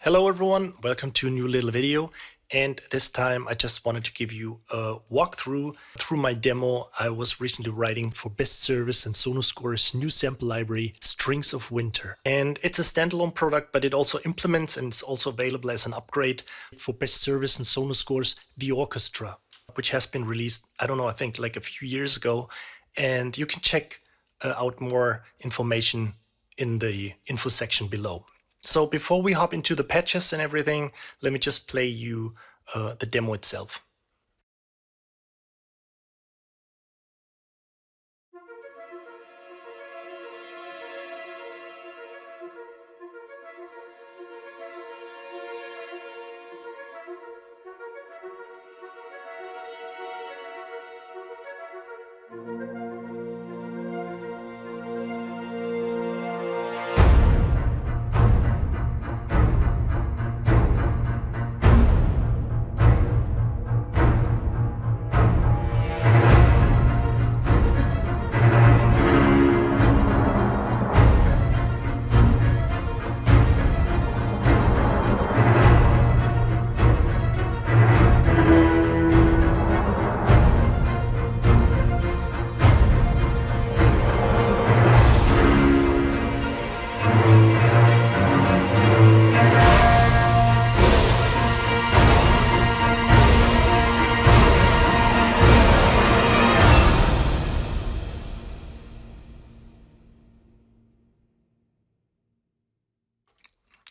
Hello everyone, welcome to a new little video, and this time I just wanted to give you a walkthrough through my demo I was recently writing for Best Service and Sonoscore's new sample library, Strings of Winter. And it's a standalone product, but it also implements and it's also available as an upgrade for Best Service and Sonoscore's The Orchestra, which has been released, I think like a few years ago, and you can check out more information in the info section below. So before we hop into the patches and everything, let me just play you the demo itself.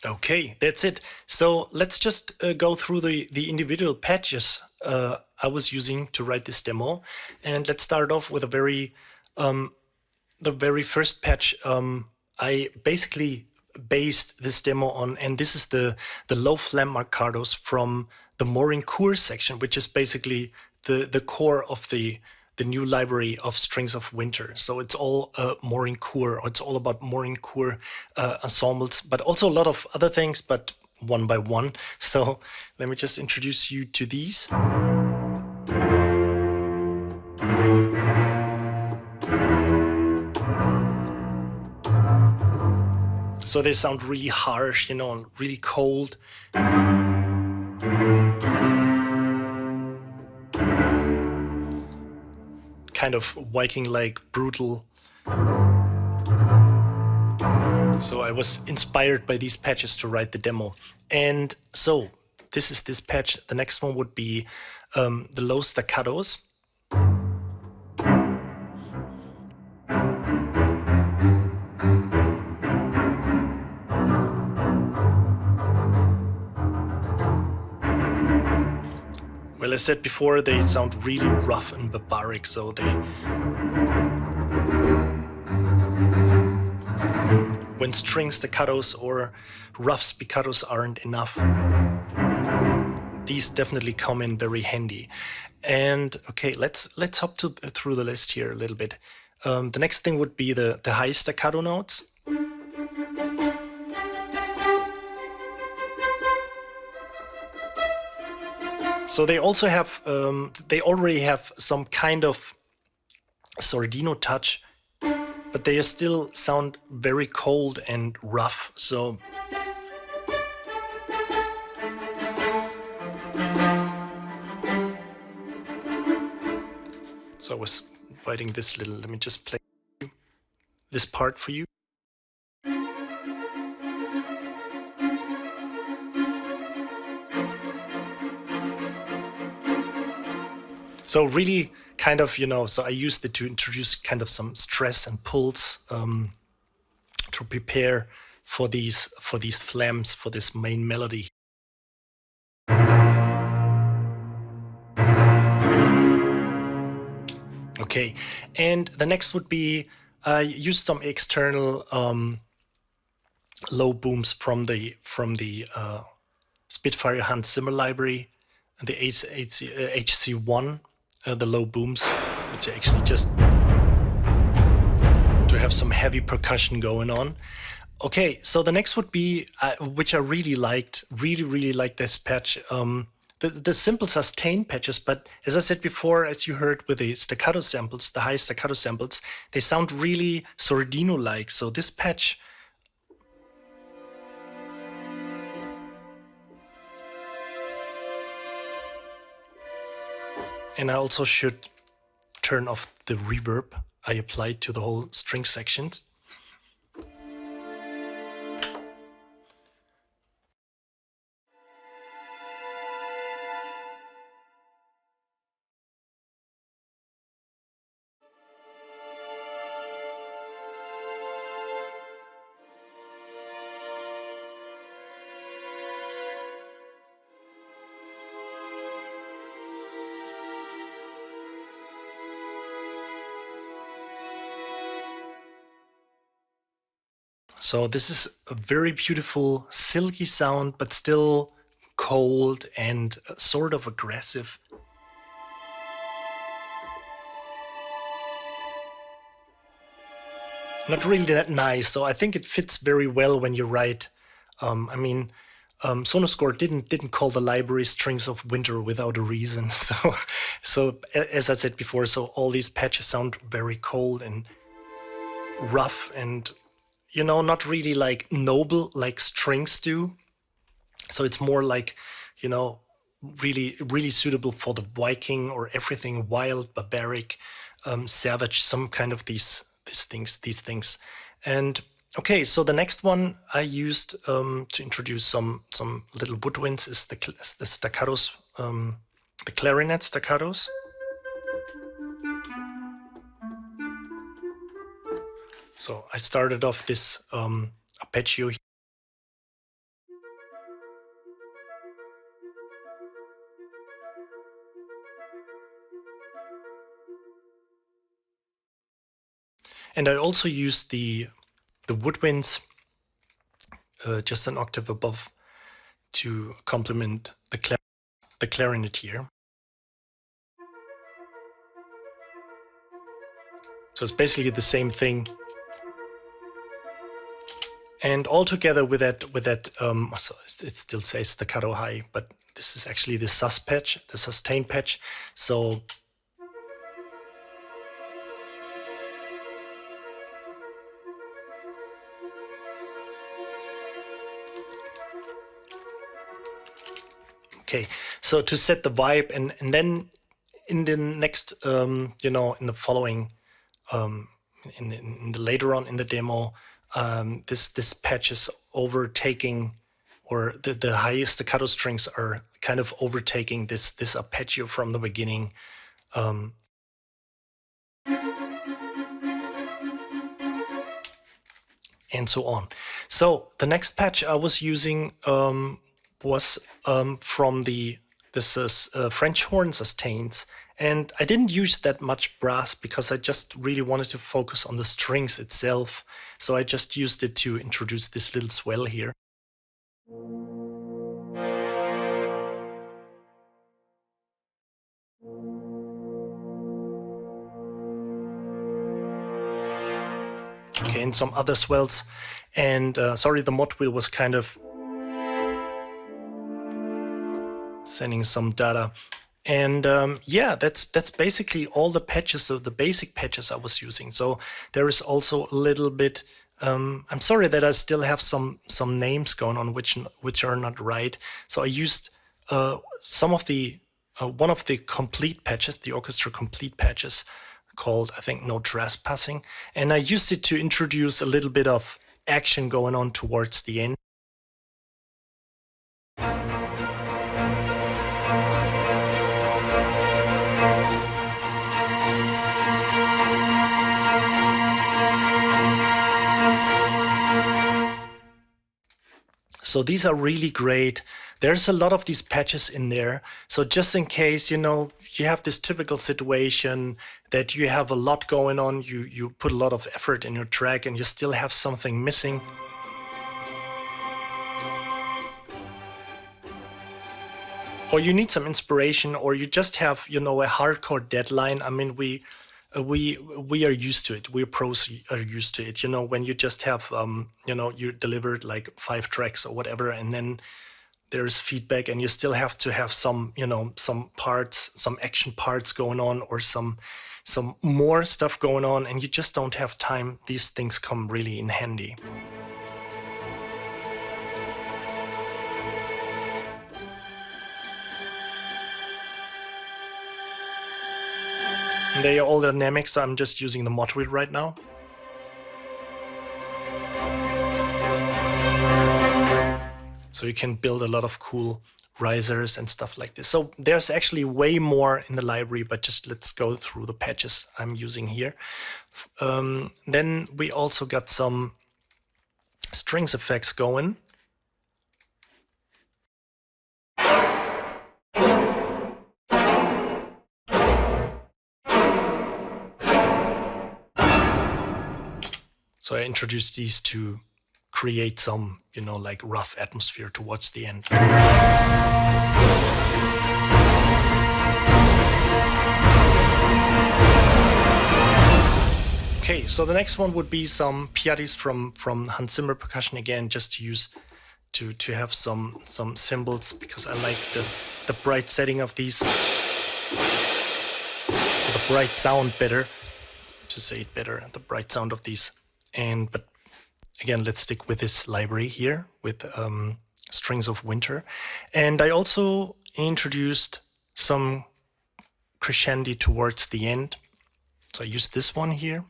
Okay, that's it. So let's just go through the individual patches I was using to write this demo. And let's start off with the very first patch. I basically based this demo on, and this is the low flam marcados from the Morin Khuur section, which is basically the core of the new library of Strings of Winter. So it's all Morin Khuur, or it's all about Morin Khuur ensembles, but also a lot of other things, but one by one. So let me just introduce you to these. So they sound really harsh, really cold. Kind of Viking-like, brutal. So I was inspired by these patches to write the demo. And so this is this patch. The next one would be the low staccatos. Well, as I said before, they sound really rough and barbaric, so when string staccatos or rough spiccatos aren't enough, these definitely come in very handy. And okay, let's hop through the list here a little bit. The next thing would be the high staccato notes. So they also have, they already have some kind of sordino touch, but they still sound very cold and rough. So I was writing this little, let me just play this part for you. So really kind of, so I used it to introduce kind of some stress and pulse to prepare for these flams, for this main melody. Okay, and the next would be use some external low booms from the Spitfire Hans Zimmer library, the HC1. The low booms, which are actually just to have some heavy percussion going on. Okay, so the next would be, which I really liked, really liked this patch. The simple sustain patches, but as I said before, as you heard with the staccato samples, the high staccato samples, they sound really sordino-like. So this patch And I also should turn off the reverb I applied to the whole string sections. So this is a very beautiful silky sound, but still cold and sort of aggressive. Not really that nice, so I think it fits very well when you write. Sonoscore didn't call the library strings of winter without a reason. So as I said before, so all these patches sound very cold and rough and, you know, not really like noble like strings do. So it's more like, you know, really suitable for the Viking or everything wild, barbaric, savage, some kind of these things. And okay, so the next one I used to introduce some little woodwinds is the staccatos, the clarinet staccatos. So I started off this arpeggio. And I also used the woodwinds just an octave above to complement the clarinet here. So it's basically the same thing. And all together with that, so it still says staccato high, but this is actually the sus patch, the sustain patch. So okay, so to set the vibe, and then in the next, you know, in the following, in the later on in the demo, this patch is overtaking, or the highest staccato strings are kind of overtaking this arpeggio from the beginning. And so on. So the next patch I was using was from this is French horn sustains, and I didn't use that much brass because I just really wanted to focus on the strings itself. So I just used it to introduce this little swell here. Okay, and some other swells. And sorry, the mod wheel was kind of sending some data. And yeah, that's basically all the patches, so the basic patches I was using. So there is also a little bit, I'm sorry that I still have some names going on which are not right. So I used some of the, one of the complete patches, the orchestra complete patches, called, I think, No Trespassing. And I used it to introduce a little bit of action going on towards the end. So these are really great. There's a lot of these patches in there. So just in case, you know, you have this typical situation that you have a lot going on, you put a lot of effort in your track and you still have something missing. Or you need some inspiration, or you just have, you know, a hardcore deadline. I mean, we are used to it. We pros are used to it. You know, when you just have, you know, you delivered like 5 tracks or whatever, and then there's feedback, and you still have to have some, you know, some parts, some action parts going on, or some more stuff going on, and you just don't have time. These things come really in handy. They are all dynamic, so I'm just using the mod wheel right now. So you can build a lot of cool risers and stuff like this. So there's actually way more in the library, but just let's go through the patches I'm using here. Then we also got some strings effects going. So I introduced these to create some, you know, like rough atmosphere towards the end. Okay, so the next one would be some piatis from Hans Zimmer percussion again, just to use to have some cymbals, because I like the bright setting of these, the bright sound better, to say it better, the bright sound of these. But again, let's stick with this library here with strings of winter. And I also introduced some crescendi towards the end. So I used this one here.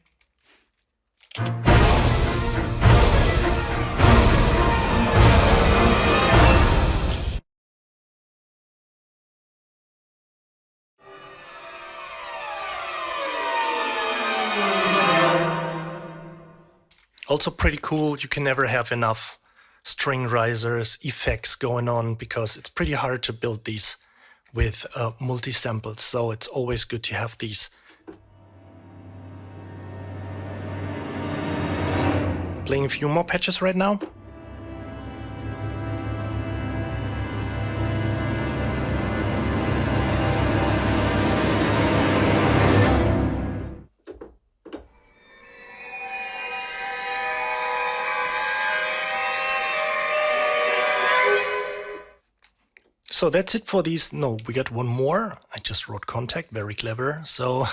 Also pretty cool, you can never have enough string risers, effects going on, because it's pretty hard to build these with multi-samples, so it's always good to have these. Playing a few more patches right now. So that's it for these. No, we got one more. I just wrote contact, very clever. So,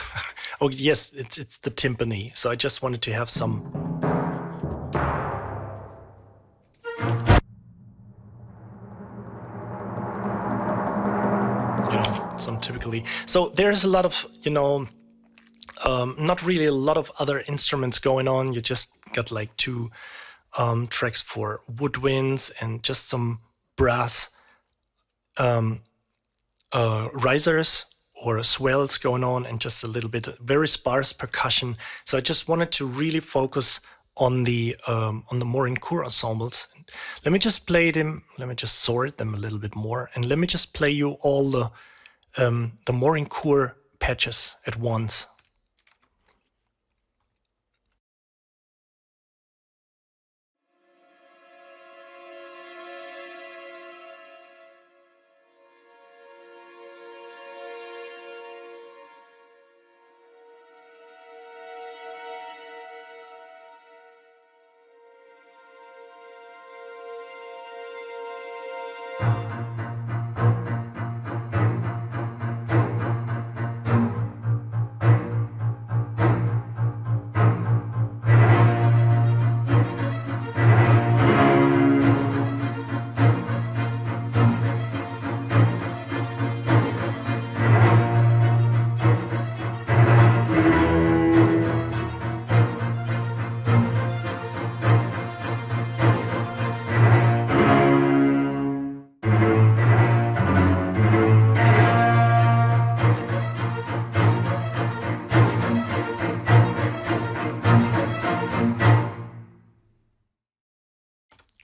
oh yes, it's the timpani. So I just wanted to have some. You know, some typically. So there's a lot of, you know, not really a lot of other instruments going on. You just got like two tracks for woodwinds and just some brass risers or swells going on, and just a little bit very sparse percussion. So I just wanted to really focus on the Morin Khuur ensembles. Let me just play them. Let me just sort them a little bit more, and let me just play you all the Morin Khuur patches at once.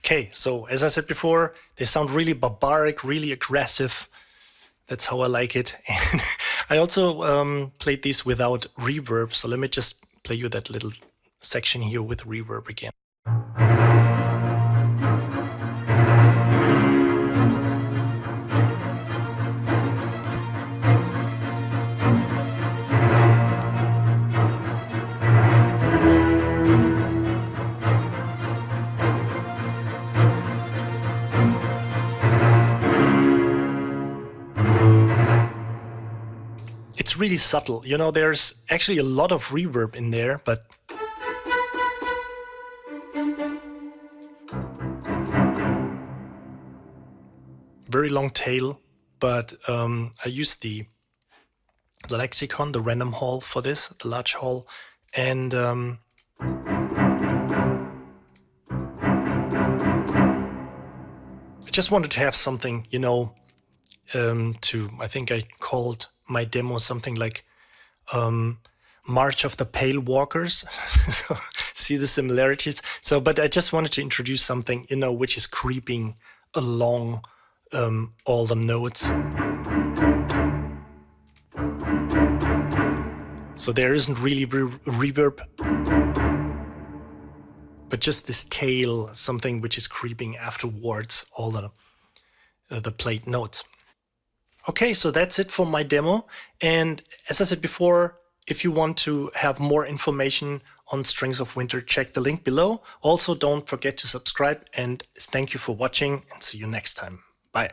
Okay, so as I said before, they sound really barbaric, really aggressive. That's how I like it. And I also played these without reverb. So let me just play you that little section here with reverb again. It's really subtle. You know, there's actually a lot of reverb in there, but very long tail. But I used the the lexicon, the random hall for this, the large hall, and I just wanted to have something, you know, I think I called my demo something like March of the Pale Walkers. So, see the similarities. So, but I just wanted to introduce something, you know, which is creeping along all the notes. So there isn't really reverb, but just this tail, something which is creeping afterwards all the played notes. Okay, so that's it for my demo. And as I said before, if you want to have more information on Strings of Winter, check the link below. Also, don't forget to subscribe, and thank you for watching, and see you next time. Bye.